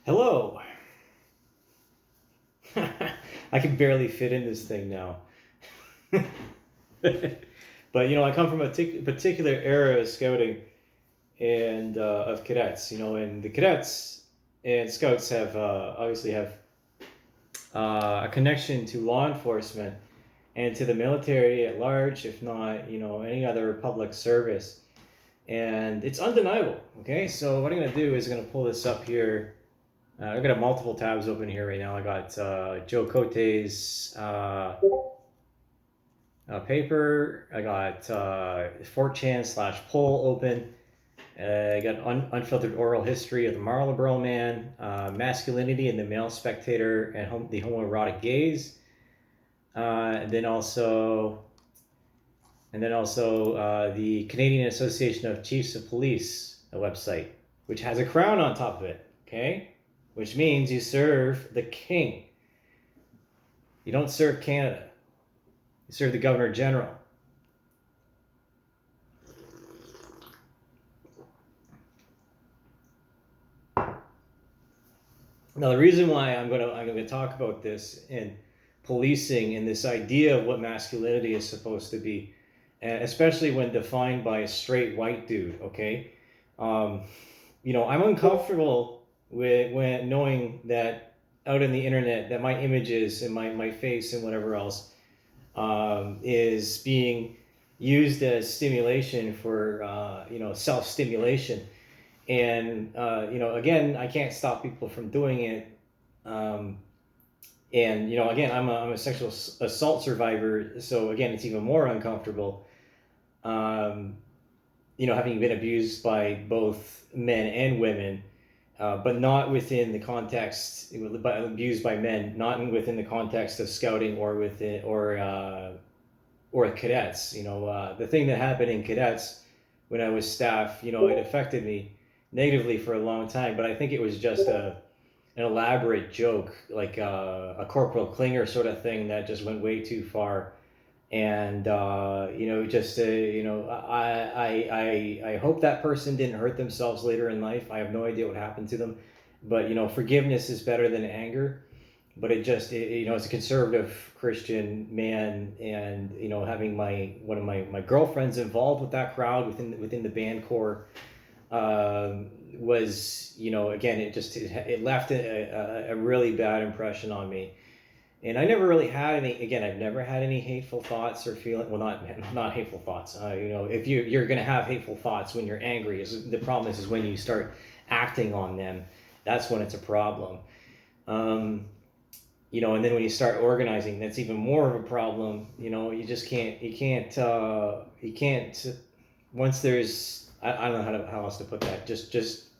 Hello. I can barely fit in this thing now. But I come from a particular era of scouting and of cadets. And the cadets and scouts have obviously have a connection to law enforcement and to the military at large, if not any other public service. And it's undeniable. Okay, so what I'm gonna do is I'm gonna pull this up here. I've got multiple tabs open here right now. I got Joe Cote's paper. I got 4chan/poll open. I got unfiltered oral history of the Marlboro Man, masculinity and the male spectator, and the homoerotic gaze. And then also the Canadian Association of Chiefs of Police, a website, which has a crown on top of it. Okay, which means you serve the king. You don't serve Canada. You serve the Governor General. Now, the reason why I'm going to talk about this in policing and this idea of what masculinity is supposed to be, especially when defined by a straight white dude, okay? I'm uncomfortable with when knowing that out on the internet that my images and my face and whatever else is being used as stimulation for self-stimulation. And again, I can't stop people from doing it. And again, I'm a sexual assault survivor, so again, it's even more uncomfortable. Having been abused by both men and women, but not within the context, but abused by men, not within the context of scouting or within or cadets. The thing that happened in cadets when I was staff, it affected me negatively for a long time. But I think it was just an elaborate joke, like a Corporal Klinger sort of thing that just went way too far. And I hope that person didn't hurt themselves later in life. I have no idea what happened to them, but forgiveness is better than anger. But as a conservative Christian man, and having one of my girlfriends involved with that crowd within the band corps, was again, it left a really bad impression on me. And I never really had any. Again, I've never had any hateful thoughts or feeling. Well, not hateful thoughts. If you're gonna have hateful thoughts when you're angry, the problem is when you start acting on them. That's when it's a problem. And then when you start organizing, that's even more of a problem. You just can't. You can't. Once there's, I don't know how else to put that. Just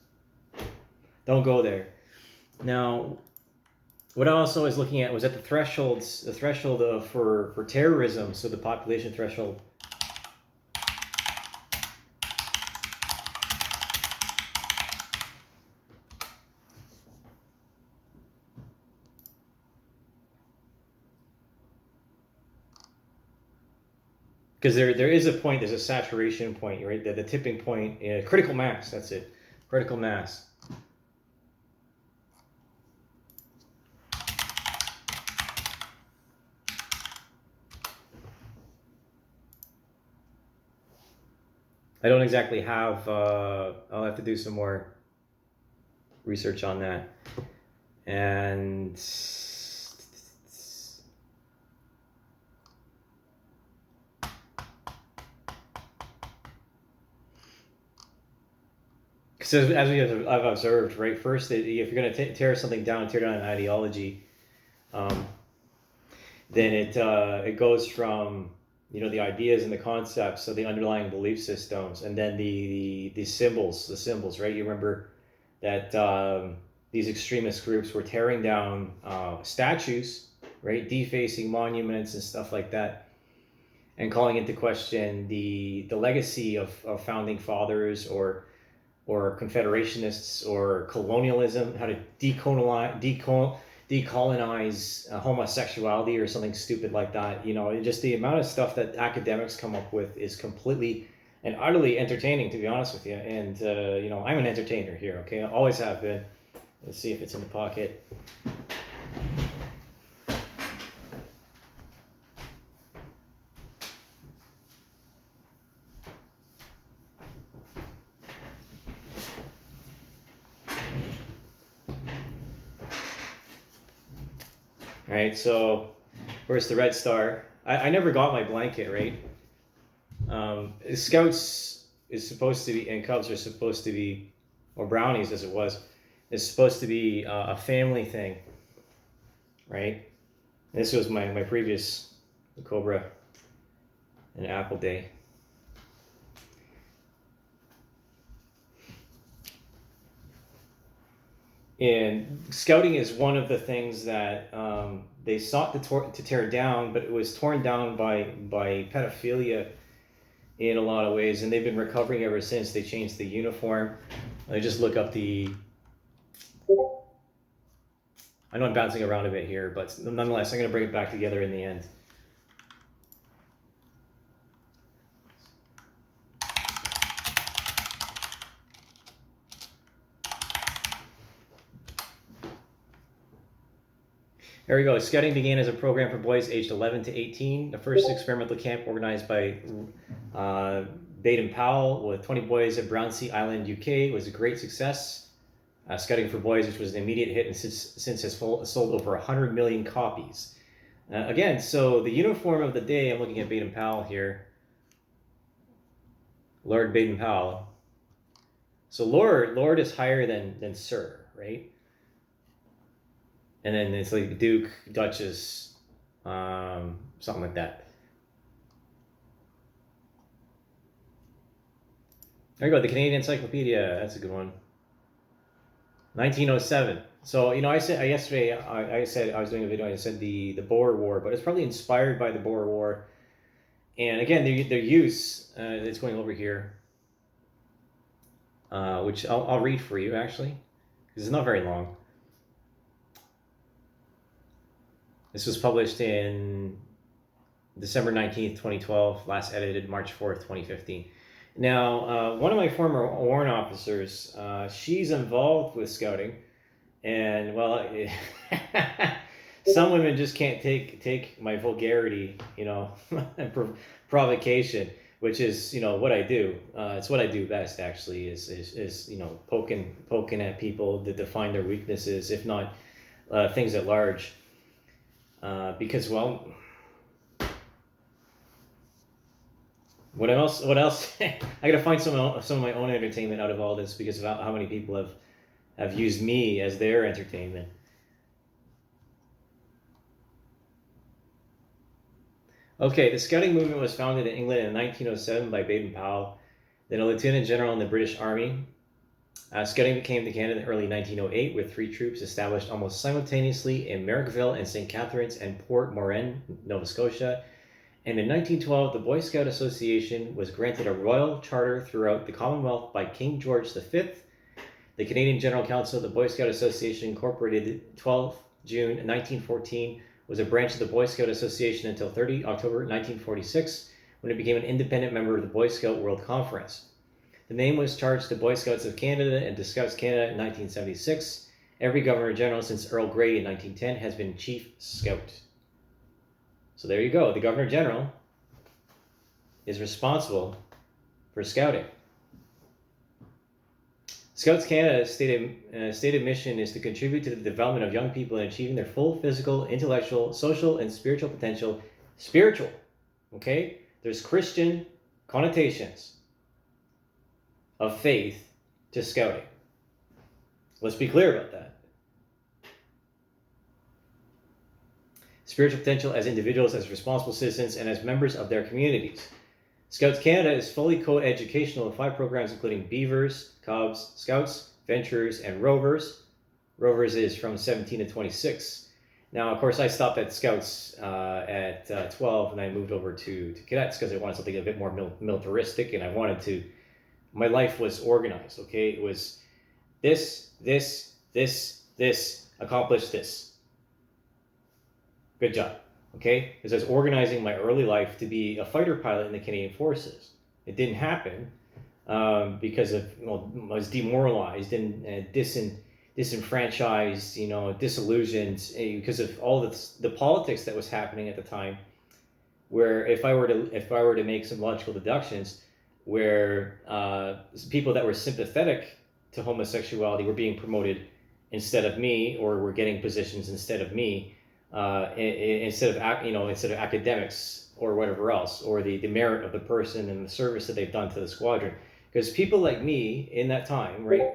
don't go there. Now, what I also was looking at was at the threshold for terrorism, so the population threshold. Because there is a point, there's a saturation point, right? The tipping point, critical mass, that's it, critical mass. I don't exactly have, I'll have to do some more research on that. And so I've observed, right, first, if you're going to tear something down, tear down an ideology, then it goes from the ideas and the concepts, so the underlying belief systems, and then the symbols, right? You remember that these extremist groups were tearing down statues, right, defacing monuments and stuff like that, and calling into question the legacy of founding fathers or confederationists or colonialism, how to decolonize homosexuality or something stupid like that. Just the amount of stuff that academics come up with is completely and utterly entertaining, to be honest with you. And I'm an entertainer here, okay? I always have been. Let's see if it's in the pocket. All right, so where's the red star? I never got my blanket, right? Scouts is supposed to be, and Cubs are supposed to be, or Brownies as it was, is supposed to be a family thing, right? This was my previous Cobra and Apple Day. And scouting is one of the things that they sought to tear down, but it was torn down by pedophilia in a lot of ways, and they've been recovering ever since. They changed the uniform. I just look up the. I know I'm bouncing around a bit here, but nonetheless, I'm going to bring it back together in the end. There we go. Scouting began as a program for boys aged 11 to 18. The first experimental camp organized by Baden-Powell with 20 boys at Brownsea Island, UK, was a great success. Scouting for Boys, which was an immediate hit and since has sold over 100 million copies. Again, so the uniform of the day, I'm looking at Baden-Powell here. Lord Baden-Powell. So Lord is higher than Sir, right? And then it's like Duke, Duchess, something like that. There you go, the Canadian Encyclopedia. That's a good one. 1907. So, I said yesterday, I said I was doing a video, I said the Boer War, but it's probably inspired by the Boer War. And again, their use, it's going over here, which I'll read for you, actually, because it's not very long. This was published in December 19th, 2012, last edited March 4th, 2015. Now, one of my former warrant officers, she's involved with scouting, and well, some women just can't take my vulgarity, and provocation, which is what I do. It's what I do best, actually, is poking at people to find their weaknesses, if not things at large. Because, well, what else? I gotta find some of my own entertainment out of all this, because of how many people have used me as their entertainment. Okay, the scouting movement was founded in England in 1907 by Baden-Powell, then a lieutenant general in the British Army. Scouting came to Canada in early 1908 with 3 troops established almost simultaneously in Merrickville and St. Catharines and Port Moran, Nova Scotia. And in 1912, the Boy Scout Association was granted a royal charter throughout the Commonwealth by King George V. The Canadian General Council of the Boy Scout Association, incorporated 12 June 1914, was a branch of the Boy Scout Association until 30 October 1946, when it became an independent member of the Boy Scout World Conference. The name was charged to Boy Scouts of Canada and to Scouts Canada in 1976. Every Governor General since Earl Grey in 1910 has been Chief Scout. So there you go. The Governor General is responsible for scouting. Scouts Canada's stated mission is to contribute to the development of young people in achieving their full physical, intellectual, social, and spiritual potential. Spiritual, okay? There's Christian connotations of faith to scouting. Let's be clear about that. Spiritual potential as individuals, as responsible citizens, and as members of their communities. Scouts Canada is fully co-educational with 5 programs including Beavers, Cubs, Scouts, Venturers, and Rovers. Rovers is from 17 to 26. Now, of course, I stopped at Scouts at 12, and I moved over to Cadets because I wanted something a bit more militaristic, and I wanted to. My life was organized, okay? It was this, accomplish this. Good job, okay? Because I was organizing my early life to be a fighter pilot in the Canadian Forces. It didn't happen because of, I was demoralized and disenfranchised, disillusioned because of all the politics that was happening at the time. Where if I were to make some logical deductions, where people that were sympathetic to homosexuality were being promoted instead of me, or were getting positions instead of me, instead of academics or whatever else, or the merit of the person and the service that they've done to the squadron. Because people like me in that time, right,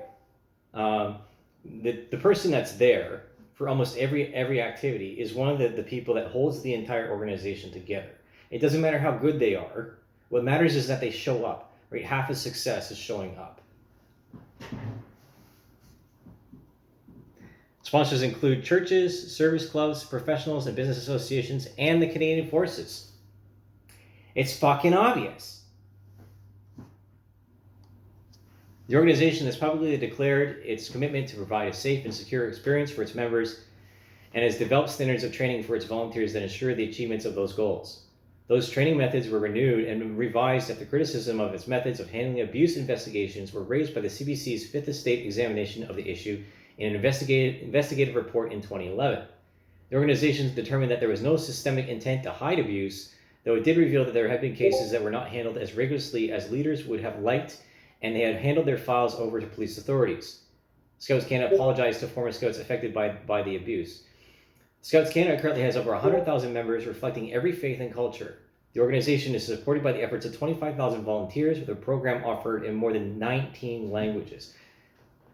the person that's there for almost every activity is one of the people that holds the entire organization together. It doesn't matter how good they are. What matters is that they show up, right? Half of success is showing up. Sponsors include churches, service clubs, professionals and business associations, and the Canadian Forces. It's fucking obvious. The organization has publicly declared its commitment to provide a safe and secure experience for its members and has developed standards of training for its volunteers that ensure the achievements of those goals. Those training methods were renewed and revised after criticism of its methods of handling abuse investigations were raised by the CBC's Fifth Estate examination of the issue in an investigative report in 2011. The organization determined that there was no systemic intent to hide abuse, though it did reveal that there had been cases that were not handled as rigorously as leaders would have liked, and they had handled their files over to police authorities. Scouts Canada apologized to former Scouts affected by the abuse. Scouts Canada currently has over 100,000 members, reflecting every faith and culture. The organization is supported by the efforts of 25,000 volunteers, with a program offered in more than 19 languages.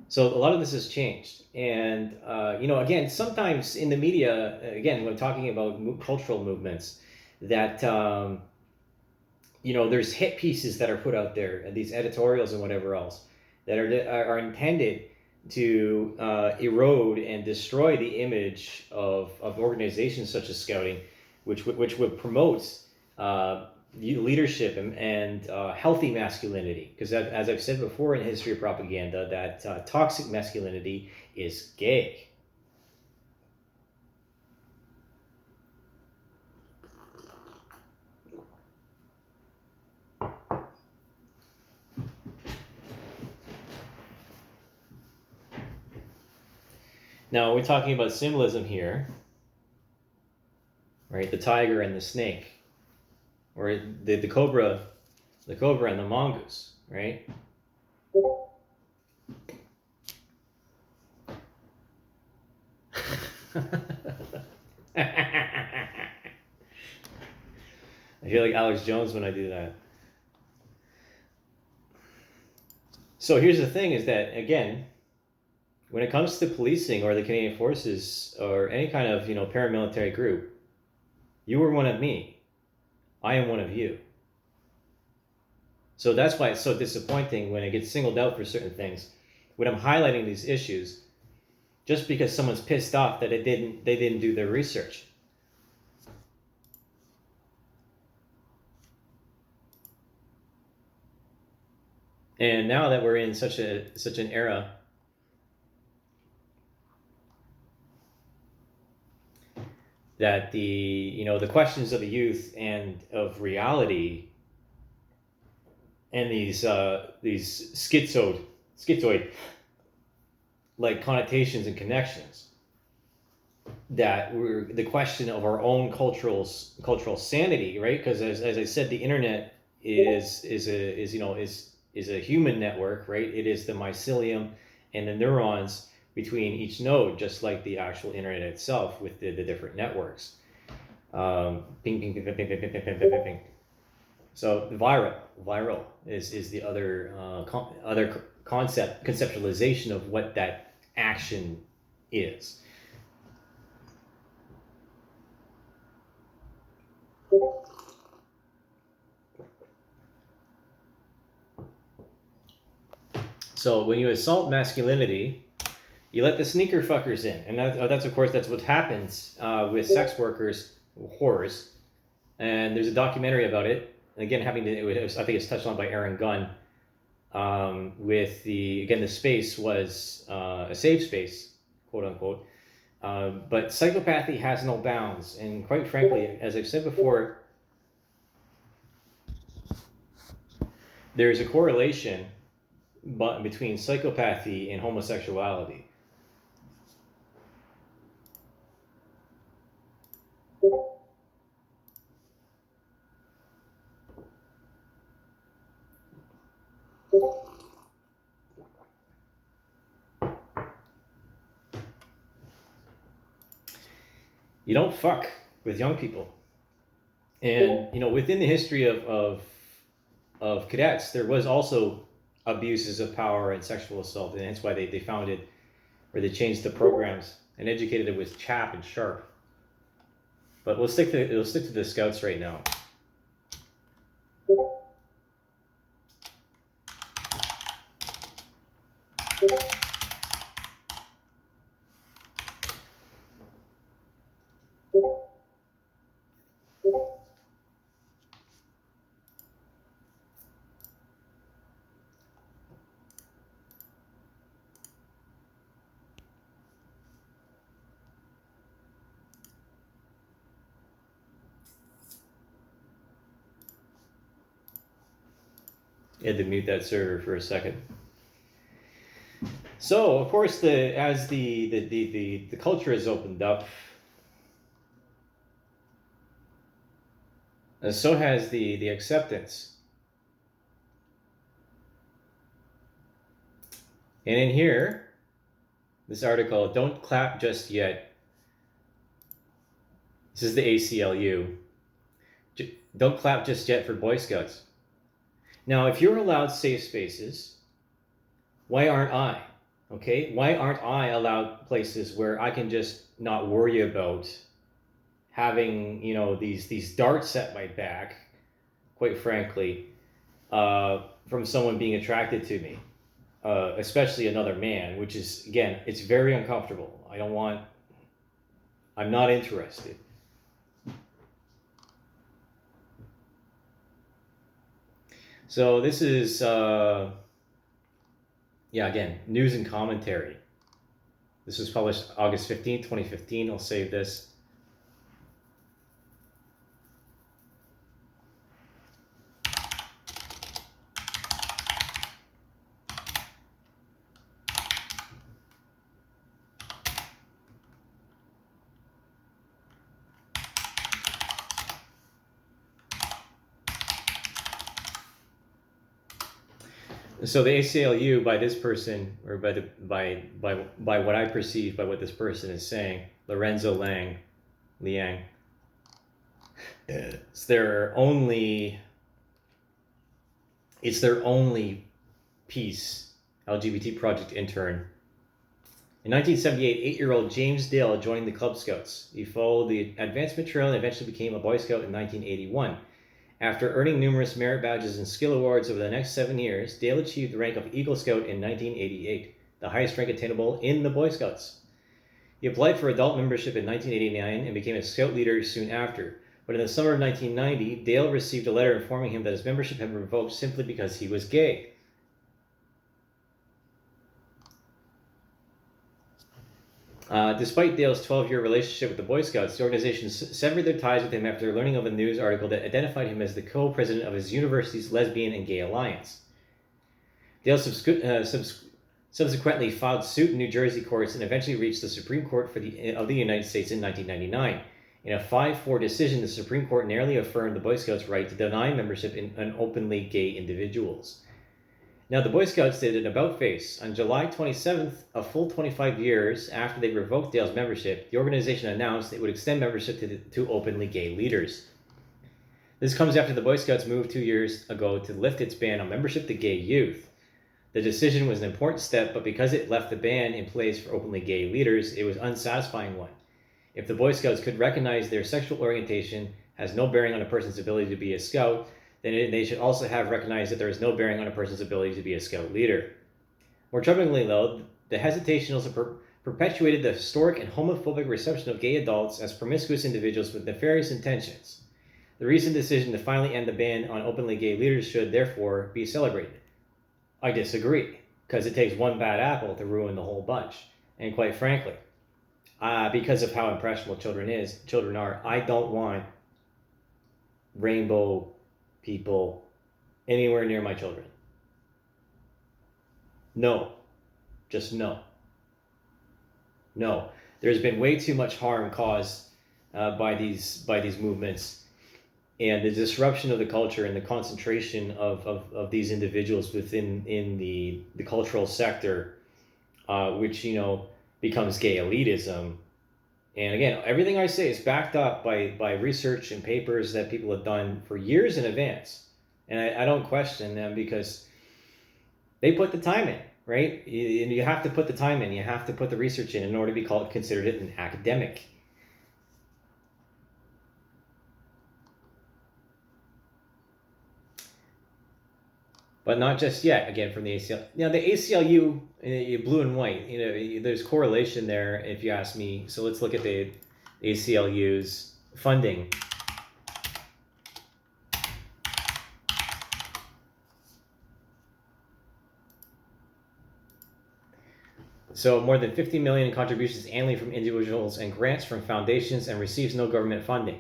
So a lot of this has changed. And, again, sometimes in the media, again, when talking about cultural movements, that, there's hit pieces that are put out there, and these editorials and whatever else, that are intended to erode and destroy the image of organizations such as Scouting, which would promote leadership and healthy masculinity. Because as I've said before in History of Propaganda, that toxic masculinity is gay. Now we're talking about symbolism here, right? The tiger and the snake, or the cobra and the mongoose, right? I feel like Alex Jones when I do that. So here's the thing: is that again, when it comes to policing or the Canadian Forces or any kind of paramilitary group, you are one of me. I am one of you. So that's why it's so disappointing when it gets singled out for certain things. When I'm highlighting these issues, just because someone's pissed off that they didn't do their research. And now that we're in such an era that the questions of the youth and of reality and these schizoid like connotations and connections, that we're the question of our own cultural sanity, right? Because as I said, the internet is a human network, right? It is the mycelium and the neurons between each node, just like the actual internet itself with the different networks. Ping, ping, ping, ping, ping, ping, ping, ping, ping, ping, ping. So viral is the other conceptualization of what that action is. So when you assault masculinity, you let the sneaker fuckers in, and that's of course that's what happens with sex workers, whores. And there's a documentary about it. Again, I think it's touched on by Aaron Gunn. With the space was a safe space, quote unquote. But psychopathy has no bounds, and quite frankly, as I've said before, there's a correlation between psychopathy and homosexuality. You don't fuck with young people. And within the history of cadets, there was also abuses of power and sexual assault, and that's why they founded, or they changed the programs and educated it with CHAP and SHARP. But we'll stick to the Scouts right now. I had to mute that server for a second. So, of course, as the culture has opened up, so has the acceptance. And in here, this article, "Don't Clap Just Yet." This is the ACLU. Don't clap just yet for Boy Scouts. Now, if you're allowed safe spaces, why aren't I? Okay, why aren't I allowed places where I can just not worry about having these darts at my back, quite frankly, from someone being attracted to me, especially another man, which is, again, it's very uncomfortable. I'm not interested. So this is, again, news and commentary. This was published August 15th, 2015. I'll save this. So the ACLU, by this person, or by what I perceive, by what this person is saying, Lorenzo Liang, it's their only peace LGBT project intern. In 1978, 8-year-old James Dale joined the Club Scouts. He followed the advancement trail and eventually became a Boy Scout in 1981. After earning numerous merit badges and skill awards over the next 7 years, Dale achieved the rank of Eagle Scout in 1988, the highest rank attainable in the Boy Scouts. He applied for adult membership in 1989 and became a Scout leader soon after. But in the summer of 1990, Dale received a letter informing him that his membership had been revoked simply because he was gay. Despite Dale's 12-year relationship with the Boy Scouts, the organization severed their ties with him after learning of a news article that identified him as the co-president of his university's Lesbian and Gay Alliance. Dale subsequently filed suit in New Jersey courts and eventually reached the Supreme Court of the United States in 1999. In a 5-4 decision, the Supreme Court narrowly affirmed the Boy Scouts' right to deny membership in openly gay individuals. Now, the Boy Scouts did an about-face. On July 27th, a full 25 years after they revoked Dale's membership, the organization announced it would extend membership to openly gay leaders. This comes after the Boy Scouts moved 2 years ago to lift its ban on membership to gay youth. The decision was an important step, but because it left the ban in place for openly gay leaders, it was an unsatisfying one. If the Boy Scouts could recognize their sexual orientation has no bearing on a person's ability to be a Scout, then they should also have recognized that there is no bearing on a person's ability to be a Scout leader. More troublingly, though, the hesitation also perpetuated the historic and homophobic reception of gay adults as promiscuous individuals with nefarious intentions. The recent decision to finally end the ban on openly gay leaders should, therefore, be celebrated. I disagree, because it takes one bad apple to ruin the whole bunch. And quite frankly, because of how impressionable children are, I don't want rainbow people anywhere near my children. No. Just no. No. There's been way too much harm caused by these movements, and the disruption of the culture and the concentration of these individuals within the cultural sector, which becomes gay elitism. And again, everything I say is backed up by research and papers that people have done for years in advance. And I don't question them because they put the time in, right? You have to put the time in. You have to put the research in order to be considered an academic. But not just yet, again, from the ACL. Now, the ACLU, blue and white, there's correlation there, if you ask me. So let's look at the ACLU's funding. So more than 50 million in contributions annually from individuals and grants from foundations, and receives no government funding.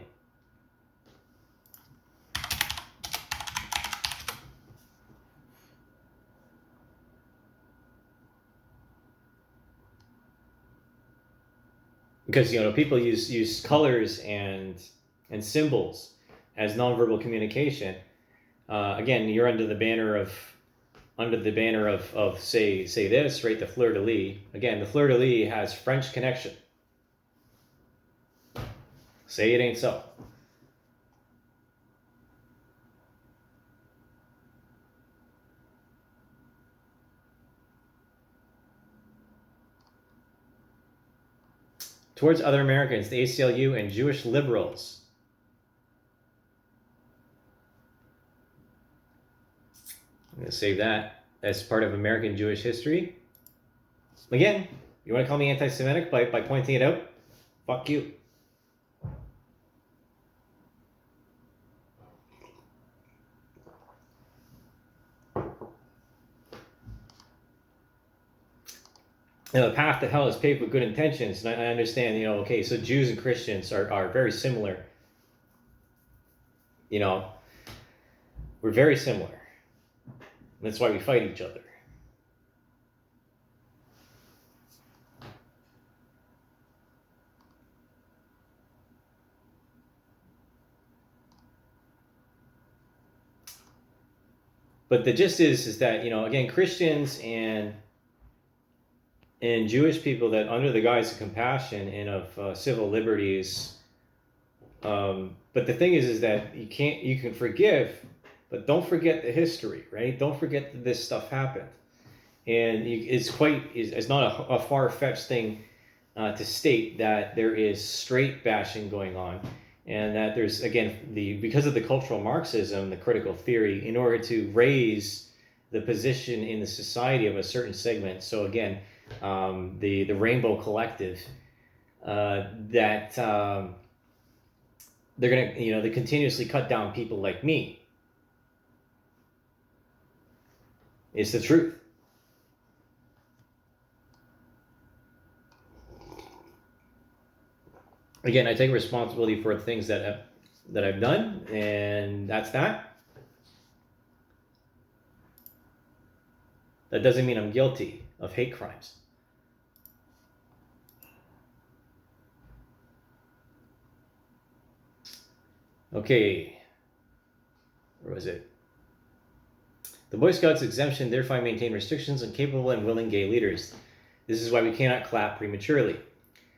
Because people use colors and symbols as nonverbal communication. Again, you're under the banner of say this, right? The fleur de lis. Again, the fleur de lis has French connection. Say it ain't so. Towards other Americans, the ACLU and Jewish liberals. I'm going to save that as part of American Jewish history. Again, you want to call me anti-Semitic by pointing it out? Fuck you. The path to hell is paved with good intentions. And I understand, okay, so Jews and Christians are very similar. We're very similar. That's why we fight each other. But the gist is that, again, Christians and Jewish people, that under the guise of compassion and of civil liberties, but the thing is that you can forgive, but don't forget the history, right? Don't forget that this stuff happened, and it's not a far-fetched thing to state that there is straight bashing going on, and that there's, again, because of the cultural Marxism, the critical theory, in order to raise the position in the society of a certain segment. So again, the Rainbow Collective, that they're gonna, they continuously cut down people like me. It's the truth. Again, I take responsibility for the things that I've done, and that's that. That doesn't mean I'm guilty of hate crimes. Okay, where was it? The Boy Scouts exemption therefore maintain restrictions on capable and willing gay leaders. This is why we cannot clap prematurely.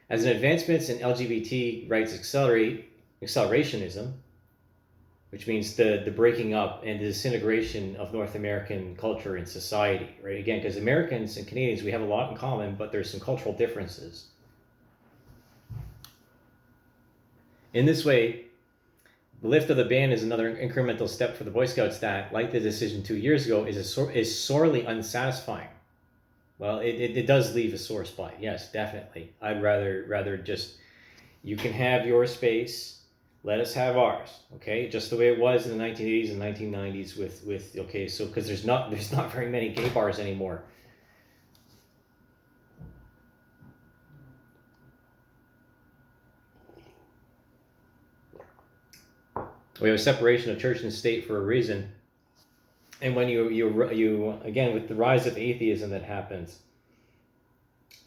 As an advancements in LGBT rights accelerationism, which means the breaking up and the disintegration of North American culture and society, right? Again, because Americans and Canadians, we have a lot in common, but there's some cultural differences. In this way, the lift of the ban is another incremental step for the Boy Scouts that, like the decision 2 years ago, is sorely unsatisfying. Well, it does leave a sore spot. Yes, definitely. I'd rather just, you can have your space, let us have ours, okay? Just the way it was in the 1980s and 1990s with okay, so because there's not very many gay bars anymore. We have a separation of church and state for a reason. And when you again, with the rise of atheism that happens,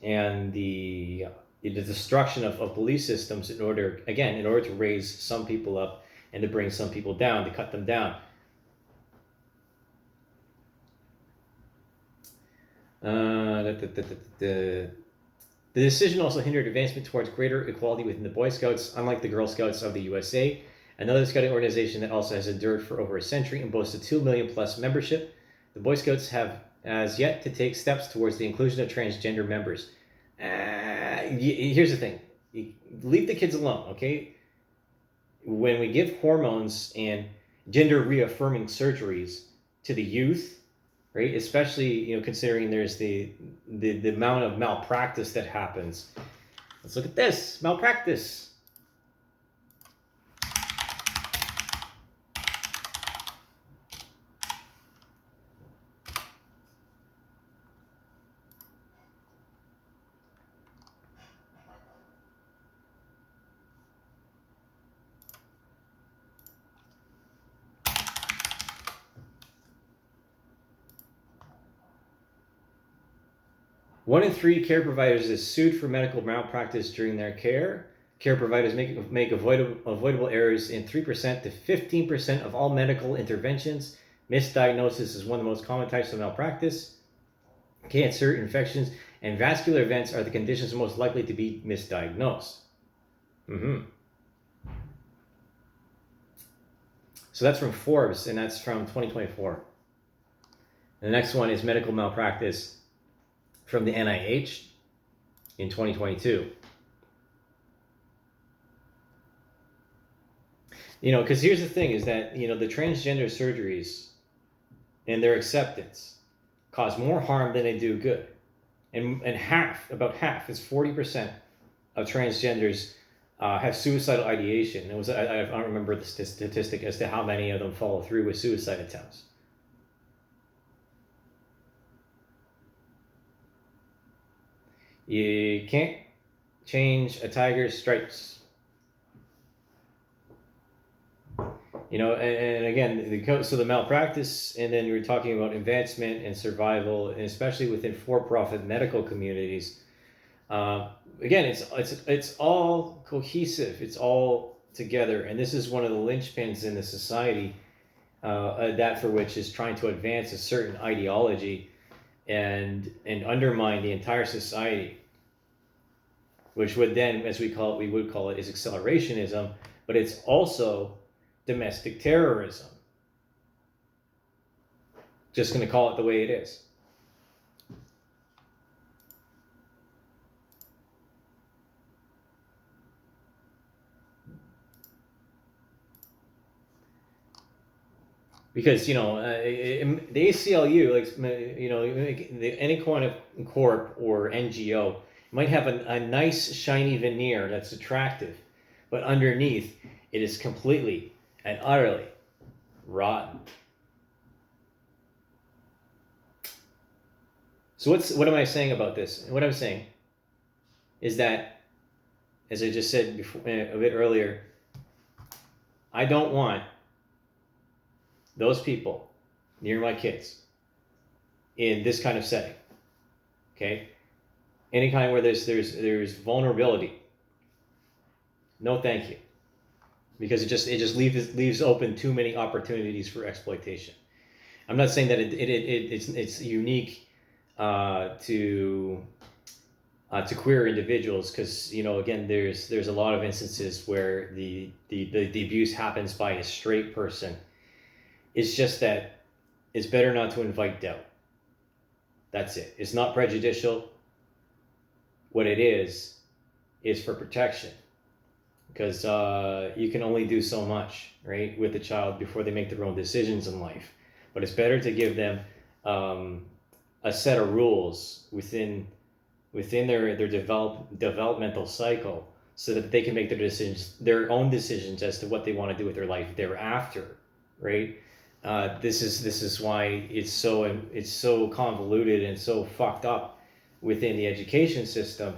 and the the destruction of belief systems in order to raise some people up and to bring some people down, to cut them down. The decision also hindered advancement towards greater equality within the Boy Scouts, unlike the Girl Scouts of the USA, another scouting organization that also has endured for over a century and boasts a 2 million plus membership. The Boy Scouts have as yet to take steps towards the inclusion of transgender members. Here's the thing. Leave the kids alone, okay? When we give hormones and gender reaffirming surgeries to the youth, right? Especially, considering there's the amount of malpractice that happens. Let's look at this. Malpractice. One in 3 care providers is sued for medical malpractice during their care. Care providers make avoidable errors in 3% to 15% of all medical interventions. Misdiagnosis is one of the most common types of malpractice. Cancer, infections, and vascular events are the conditions most likely to be misdiagnosed. So that's from Forbes, and that's from 2024. The next one is medical malpractice from the NIH in 2022. Because here's the thing is that, the transgender surgeries and their acceptance cause more harm than they do good. And about half, is 40% of transgenders have suicidal ideation. I don't remember the statistic as to how many of them follow through with suicide attempts. You can't change a tiger's stripes. And again, so the malpractice, and then we're talking about advancement and survival, and especially within for-profit medical communities. Again, it's all cohesive. It's all together, and this is one of the linchpins in the society, that for which is trying to advance a certain ideology and undermine the entire society, which would then, as we would call it, is accelerationism, but it's also domestic terrorism. Just going to call it the way it is. Because the ACLU, any kind of corp or NGO might have a nice shiny veneer that's attractive, but underneath it is completely and utterly rotten. So what am I saying about this? What I'm saying is that, as I just said before, a bit earlier, I don't want those people near my kids in this kind of setting. Okay? Any kind where there's vulnerability. No, thank you. Because it just leaves open too many opportunities for exploitation. I'm not saying that it's unique to queer individuals, because again there's a lot of instances where the abuse happens by a straight person. It's just that it's better not to invite doubt. That's it. It's not prejudicial. What it is for protection. Because you can only do so much, right, with a child before they make their own decisions in life. But it's better to give them a set of rules within their developmental cycle, so that they can make their own decisions as to what they want to do with their life thereafter, right? This is why it's so convoluted and so fucked up within the education system.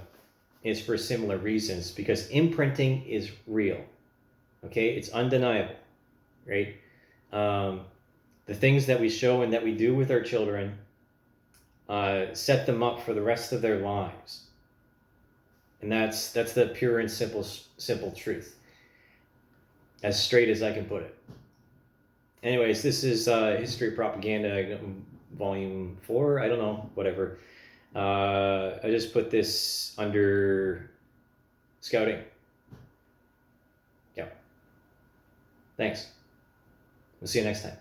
Is for similar reasons, because imprinting is real. Okay, it's undeniable, right? The things that we show and that we do with our children set them up for the rest of their lives. And that's the pure and simple truth, as straight as I can put it. Anyways, this is History of Propaganda, Volume 4. I don't know, whatever. I just put this under scouting. Yeah. Thanks. We'll see you next time.